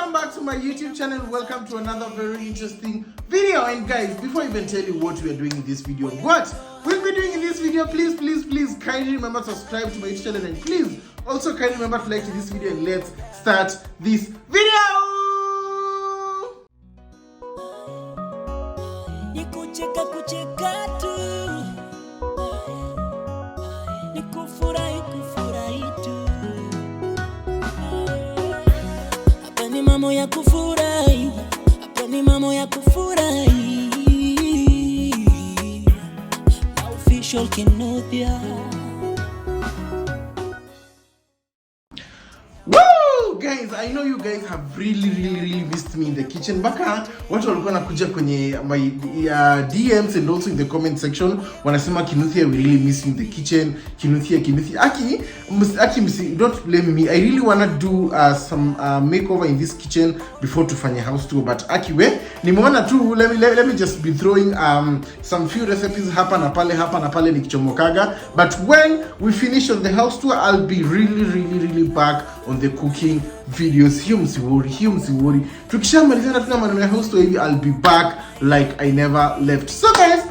welcome back to my YouTube channel. Welcome to another very interesting video. And guys, before I even tell you what we are doing in this video, what we'll be doing in this video, please kindly remember to subscribe to my YouTube channel, and please also kindly remember to like this video, and let's start this video. Mambo ya kufurahi, hapa ni mambo ya kufurahi. Na official Kenodia. Guys, I know you guys have really missed me in the kitchen. Baka watu walikuwa nakuja kwenye my DMs and also in the comment section wanasema Kinuthia, we really miss you in the kitchen. Kinuthia Aki, don't blame me. I really want to do some makeover in this kitchen before tufanye house tour, but Aki we nimeona tu let me just be throwing some few recipes hapa na pale nikichomokaga, but when we finish on the house tour I'll be really back on the cooking videos. Hiyo msiwori. Tukishamalizana tuna maneno ya house tour hivi, I'll be back like I never left. So guys,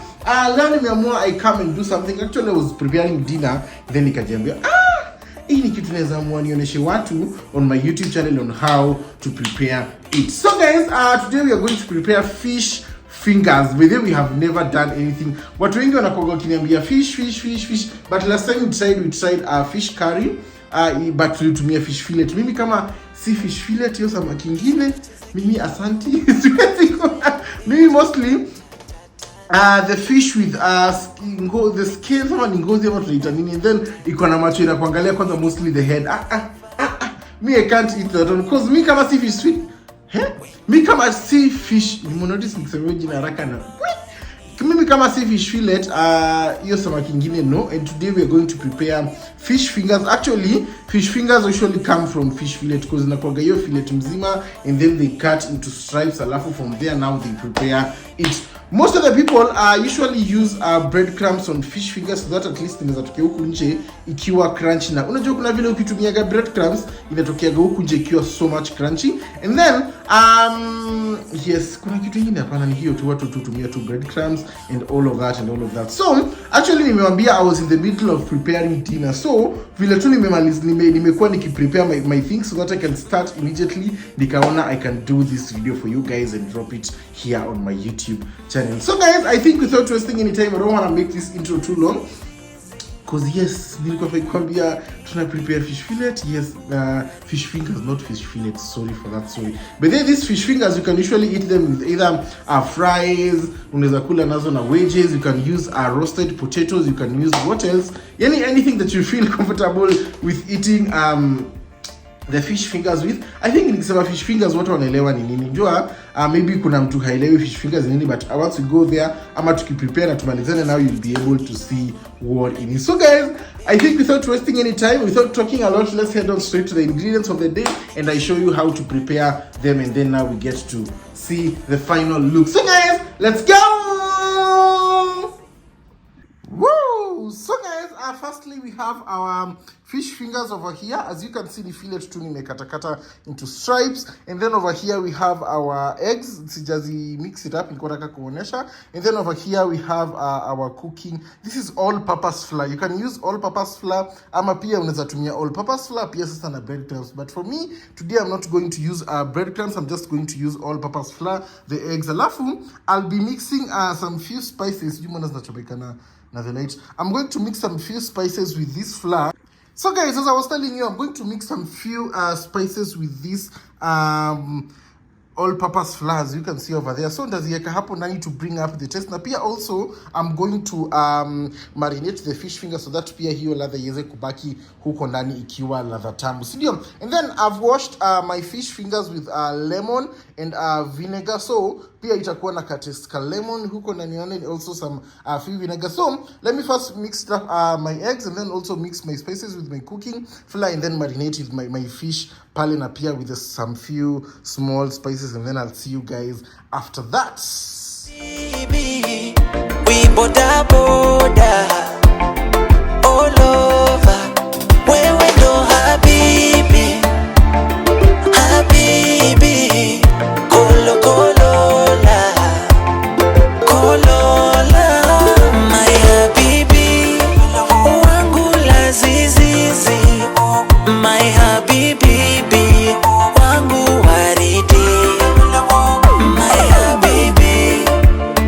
leo nimeamua I come and do something. Actually I was preparing dinner, then nikajiambia hii ni kitu naweza amua nionyeshe watu on my YouTube channel on how to prepare it. So guys, today we are going to prepare fish fingers. With it we have never done anything. Watu wengi wanakuwa kiniambia fish, but last time we tried fish curry. But tulitumia fish fillet. Mimi kama si fish fillet hiyo samaki kingine, mimi asanti. Mimi mostly the fish with the skin, sama ni ngozi ama tunaita nini, and then iko na macho inakuangalia kwanza, mostly the head. Me I can't eat that one because me kama si fish sweet. Me kama si fish, you notice nikisema jina haraka na mimi kama si fish fillet, hiyo samaki kingine no. And today we are going to prepare fish fingers. Actually, fish fingers usually come from fish fillet because inakuwa hiyo fillet mzima and then they cut into stripes, alafu from there now they prepare it. Most of the people usually use breadcrumbs on fish fingers so that at least inaweza tokea huku nje ikiwa crunchy. Na unajua kuna vile ukitumiaga breadcrumbs inatokea huku nje ikiwa so much crunchy. And then yes, kuna kitu kingine hapana, ni hiyo tu, watu tutumia tu breadcrumbs and all of that. So actually nimewambia I was in the middle of preparing dinner, so vile tu nimekuwa nikiprepare my things so that I can start immediately, nikaona I can do this video for you guys and drop it here on my YouTube channel. So guys, I think without wasting any time, I don't want to make this intro too long, because yes, nilikuwa kwambia tuna prepare fish fillet. Yes, fish fingers, not fish fillets. Sorry for that, sorry. But then these fish fingers, you can usually eat them with either fries, unaweza kula nazo na wedges, you can use roasted potatoes, you can use what else? Anything that you feel comfortable with eating the fish fingers with. I think nikisema fish fingers watu wanaelewa ni nini. Njua maybe kuna mtu haelewi fish fingers ni nini, but once we go there ama tukiprepare na tumalizane, now you'll be able to see what it is. So guys, I think without wasting any time, without talking a lot, let's head on straight to the ingredients of the day and I show you how to prepare them, and then now we get to see the final look. So guys, let's go! Woo! So guys, firstly we have our fish fingers over here. As you can see, the fillet tu nimekatakata into stripes, and then over here we have our eggs. Sijazi mix it up, niko nataka kuonesha. And then over here we have our cooking. This is all purpose flour. You can use all purpose flour ama pia unaweza tumia all purpose flour pia sasa na breadcrumbs, but for me today I'm not going to use breadcrumbs. I'm just going to use all purpose flour, the eggs. Alafu I'll be mixing some few spices. I'm going to mix some few spices with this flour. So guys, as I was telling you, I'm going to mix some few spices with this all-purpose flour, as you can see over there. So ndaziweka hapo ndani to bring up the taste. Na pia also I'm going to marinate the fish finger so that pia hiyo ladha iweze kubaki huko ndani ikiwa ladha tamu, sindio? And then I've washed my fish fingers with lemon and vinegar, so pia itakuwa na taste ka lemon huko ndani, and also some few vinegar. So let me first mix up my eggs and then also mix my spices with my cooking flour, and then marinate with my fish pale na pia with some few small spices, and then I'll see you guys after that. Baby, we boda all over, where we know habibi. habibi wangu waridi, my habibi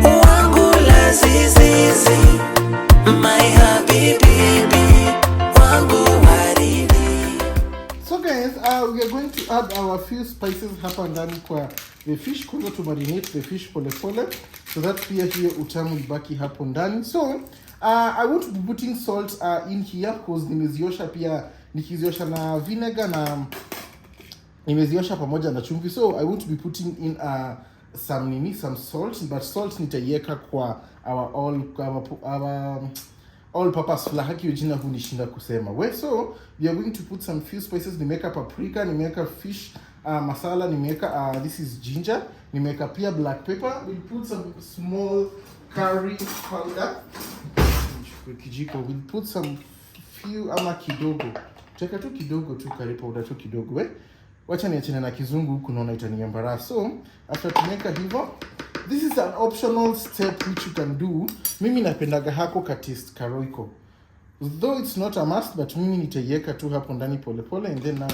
wangu lazizizi, my habibi wangu waridi. So guys, we are going to add our few spices hapa ndani kwa the fish. Kwanza to marinate the fish pole pole so that pia hiyo utamu ibaki hapo ndani. So I won't be putting salt in here because nimeziosha pia, nikiziosha na vinegar na nimeziosha pamoja na chumvi. So I won't be putting in some salt, but salt nitaiweka kwa our all purpose flour. Haki jina hunishinda kusema. So we are going to put some few spices. Nimeweka paprika, nimeweka fish masala, nimeweka this is ginger, nimeweka pia black pepper. We'll put some small curry powder. Kijiko. We'll put some few ama kidogo. Tutaweka tu kidogo tu curry powder tu kidogo. Wacha niachane na kizungu huku naona itaniambara. So after tumeka hivyo, this is an optional step which you can do. Mimi napendaga hako ka taste karoiko. Though it's not a must, but mimi nitaiweka tu hapo ndani pole pole, and then now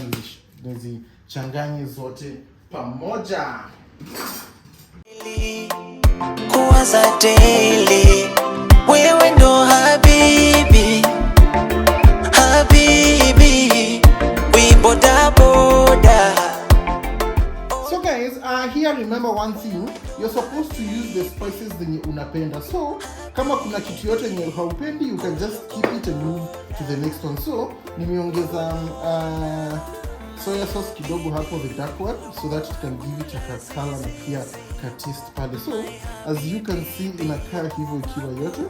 nizichanganye zote pamoja. Kuwaza daily, wewe ndo habibi, habibi, we boda boda. So guys, here remember one thing, you're supposed to use the spices zenye unapenda. So kama kuna kitu yote yenye haupendi, you can just keep it and move to the next one. So nimeongeza soya sauce kidogo hapo, the dark one, so that it can give it a color na pia ka taste pale. So as you can see, inakaa hivyo ikiwa yote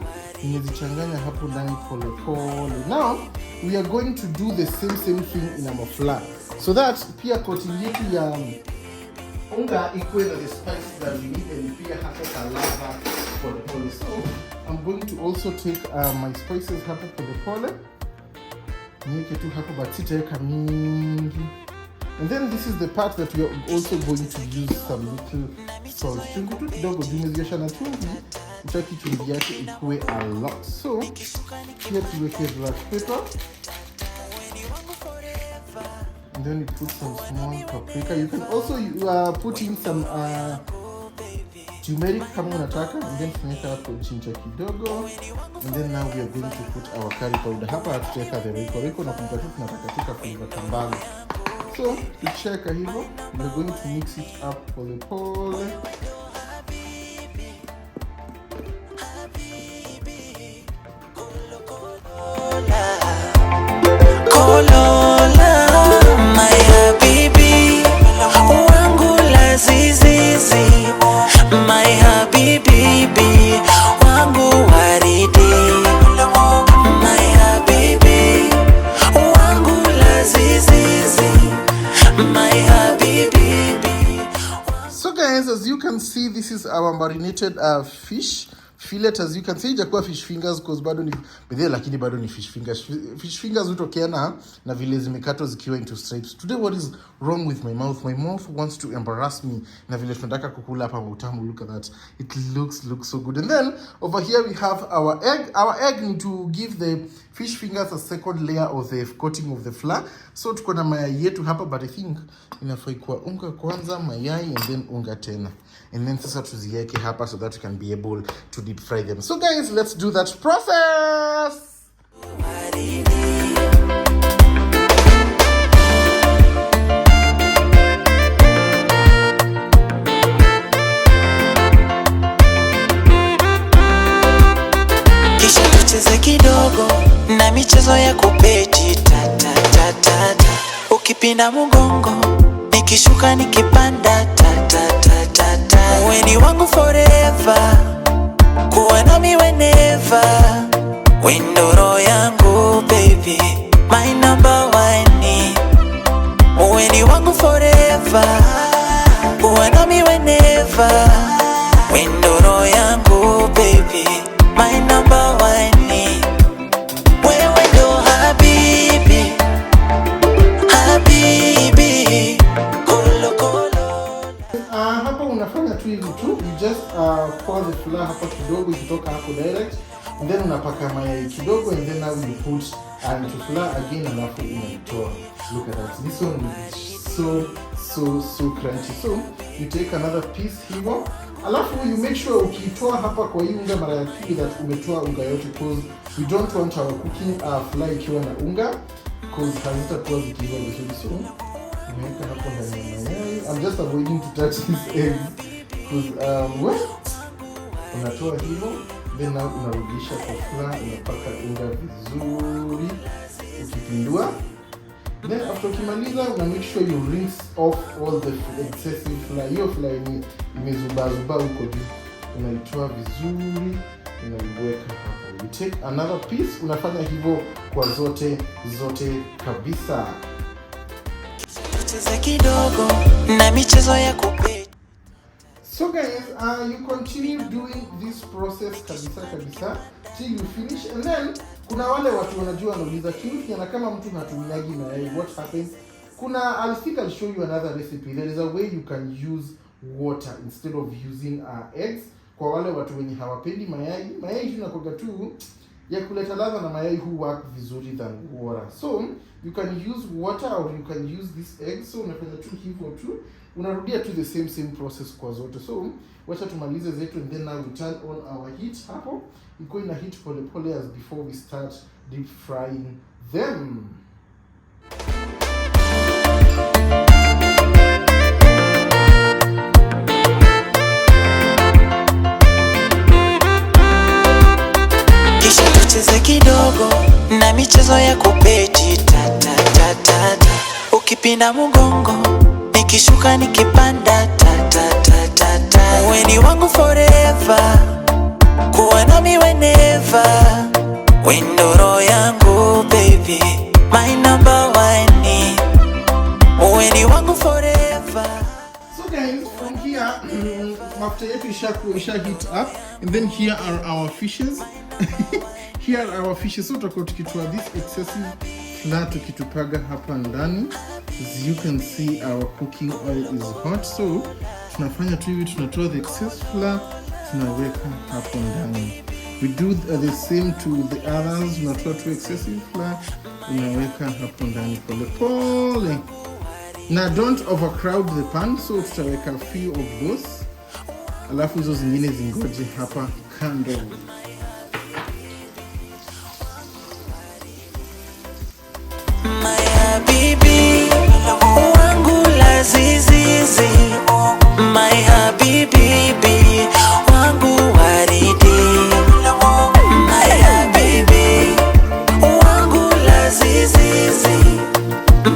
nimezichanganya hapo ndani pole pole. Now we are going to do the same thing in our flour, so that pia coating yetu ya unga ikuwe na the spice that we need, and pia hapo kalava pole pole. So I'm going to also take my spices hapo pole pole, niweke tu hapo, but sitaweka mingi. And then this is the part that we are also going to use some little salt. Chumvi tu kidogo, tumeziosha na chumvi, utaki chumvi yake ikuwe a lot. So here tuweke black pepper, and then you put some small paprika. You can also put in some turmeric kama unataka, and then tunaweka hapo ginger kidogo, and then now we are going to put our curry powder. Hapa tutaweka the roiko na kumbuka tu tunataka tuka flavor kambali. So tucheka hivyo, we are going to mix it up pole pole. My habibi wangu lazizizi, my habibi wangu waridi, my habibi wangu lazizizi, my habibi. So guys, as you can see, this is our marinated fish fillet. As you can see, jakuwa fish fingers because bado ni bedhe, lakini bado ni fish fingers. Fish fingers hutokea na vile zimekatwa zikiwa into stripes. Today what is wrong with my mouth? My mouth wants to embarrass me. Na vile tunataka kukula hapa utamu, look at that. It looks so good. And then over here we have our egg. Our egg need to give the fish fingers a second layer of the coating of the flour. So tuko na mayai yetu hapa, but I think inafai kuwa unga kwanza, mayai, and then unga tena. And then sasa tuziweke hapa so that we can be able to deep fry them. So guys, let's do that process. Kisha tucheze kidogo na michezo ya kupeti ta. Ukipinda mgongo, nikishuka nikipanda ta. Weni wangu forever, kuwa nami whenever. Windoro yangu baby, my number one. Weni wangu forever, kuwa nami whenever. Windoro yangu baby, my number one. Wewe ndo habibi, habibi, kolo. Hapa unafanya tu hivi tu, you just pour the flour hapa kidogo, ikitoka hapo direct and then unapaka mayai kidogo, and then now you put into flour again, alafu unaitoa. Look at that, this one is so crunchy. So you take another piece hivyo, alafu you make sure ukitoa hapa kwa hii unga mara ya pili that umetoa unga yote, because we don't want our cooking flour ikiwa na unga, because hazitakuwa zikiiva vizuri. So unaweka hapo ndani ya mayai. I'm just avoiding to touch this egg because unatoa hivyo, then now unarudisha kwa flour, unapaka unga vizuri ukipindua. Then after ukimaliza una make sure you rinse off all the excessive flour. Hiyo flour imezubazuba huko juu, unaitoa vizuri, unaiweka hapo. You take another piece, unafanya hivyo kwa zote kabisa. Cheza kidogo na michezo ya kupe. So guys, you continue doing this process kabisa till you finish, and then kuna wale watu wanajua wanauliza kiuki na kama mtu hatumiagi mayai, what happens? I'll show you another recipe. There is a way you can use water instead of using eggs. Kwa wale watu wenye hawapendi mayai tunakoga tu ya kuleta ladha, na mayai hu work vizuri than water. So you can use water or you can use this egg. So unafanya tu hivyo tu, unarudia tu the same process kwa zote. So wacha tumalize zetu, and then now we turn on our heat hapo. Iko ina heat pole as before we start deep frying them. Kisha tucheze kidogo na michezo ya kupeji ta. Ukipinda mgongo, nikishuka nikipanda ta. Weni wangu forever, kuwa nami whenever. Windoro yangu baby, my number one. Weni wangu forever. So guys, from here, after yetu isha heat up, and then here are our fishes. Here are our fishes. So tutakuwa tukitoa this excessive flour tukitupaga hapa ndani. As you can see, our cooking oil is hot. So tunafanya tu hivi, tunatoa the excess flour, tunaweka hapo ndani. We do the same to the others. Tunatoa tu excessive flour, unaweka hapo ndani pole. Now don't overcrowd the pan, so tutaweka a few of those, alafu hizo zingine zingoje hapa kando. My habibi, wangu lazizi. My habibi, wangu waridi. My habibi, wangu lazizi.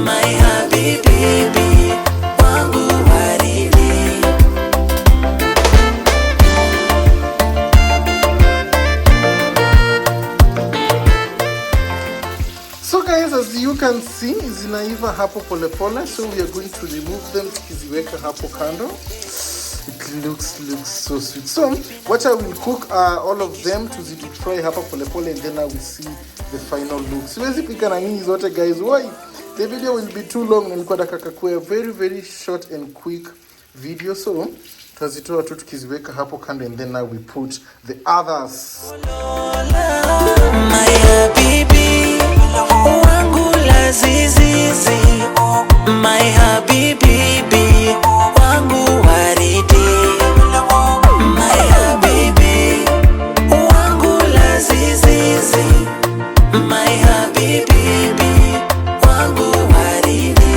My habibi, wangu waridi. So guys, as you can see, zinaiva hapo pole. So we are going to remove them, tukiziweka hapo kando. It looks so sweet. So what I will cook all of them to deep fry hapo pole, and then I will see the final look. Siwezi pika na nyinyi zote guys. Why? The video will be too long. Nilikuwa nataka kuwa very short and quick video. So tutazitoa tu tukiziweka hapo kando, and then now we put the others. My habibi, wangu lazizi. My habibi, wangu waridi. My habibi, wangu lazizi. My habibi, wangu waridi.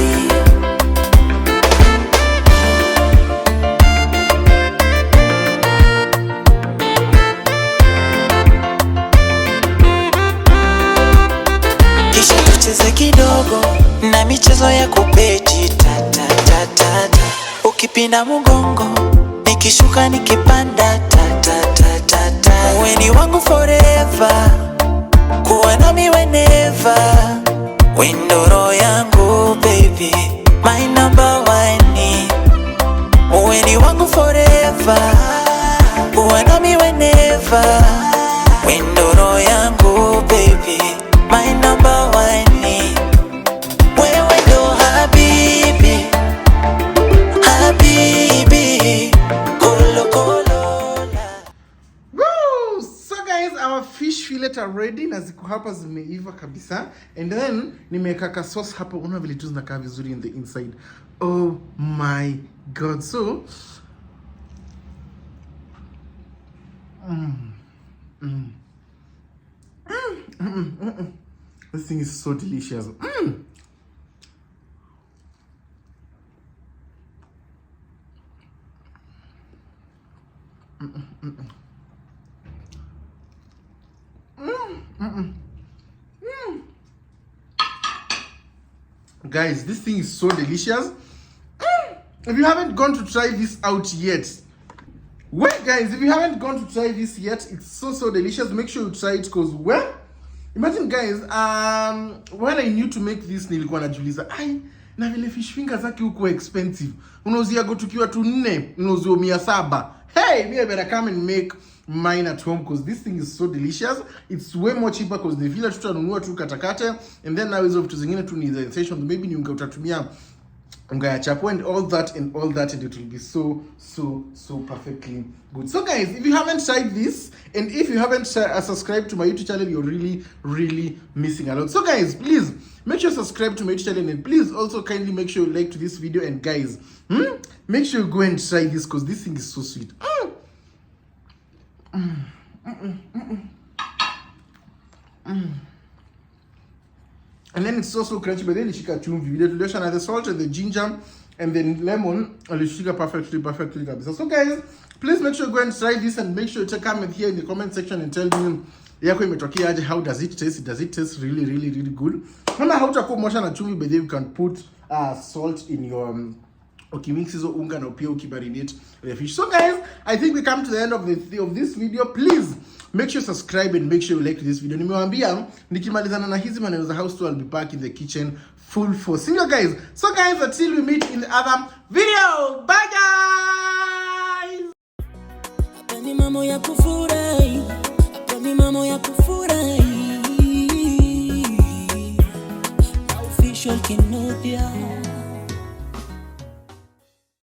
Kisha tucheze kidogo na michezo ya kupeji ta. Ukipinda mgongo, nikishuka nikipanda ta. Weni wangu forever, kuwa nami whenever. Windoro yangu baby, my number one. Weni wangu forever, kuwa nami whenever. Windoro yangu baby, my number one. Wewe ndo habibi, kolo. Woo! So guys, our fish are ready na ziko hapa zimeiva kabisa. And then nimeweka ka sauce hapa, unaona vile tu zinakaa vizuri in the inside. Oh my god. So this thing is so delicious. Guys, this thing is so delicious. If you haven't gone to try this out yet, wait guys, if you haven't gone to try this yet, it's so delicious. Make sure you try it, because well, imagine guys, when I knew to make this, nilikuwa najiuliza ai, na vile fish fingers zake huko expensive, unauzia go tukiwa tu 4, unauzia 700. Hey, me I better come and make mine at home, because this thing is so delicious. It's way more cheaper, because the vile tutanunua tu katakate, and then now hizo vitu zingine tu ni the session, maybe ni unga utatumia unga ya chapo and all that, and it will be so perfectly good. So guys, if you haven't tried this, and if you haven't subscribed to my YouTube channel, you're really missing a lot. So guys, please make sure you subscribe to my YouTube channel, and please also kindly make sure you like to this video. And guys, make sure you go and try this, because this thing is so sweet. And then it's so crunchy, but then nishika chumvi. Vile tuliosha na the salt and the ginger and then lemon, alishika perfectly kabisa. So guys, please make sure you go and try this, and make sure you comment here in the comment section and tell me yako imetokea aje, how does it taste? Does it taste really good? Kama hautakuwa mosha na chumvi, but then you can put salt in your ukimix hizo unga na pia ukimarinate the fish. So guys, I think we come to the end of this video. Please make sure you subscribe and make sure you like this video. Nimewambia nikimalizana na hizi maneno za house tour, I'll be back in the kitchen full force. See you guys. So guys, until we meet in the other video. Bye guys.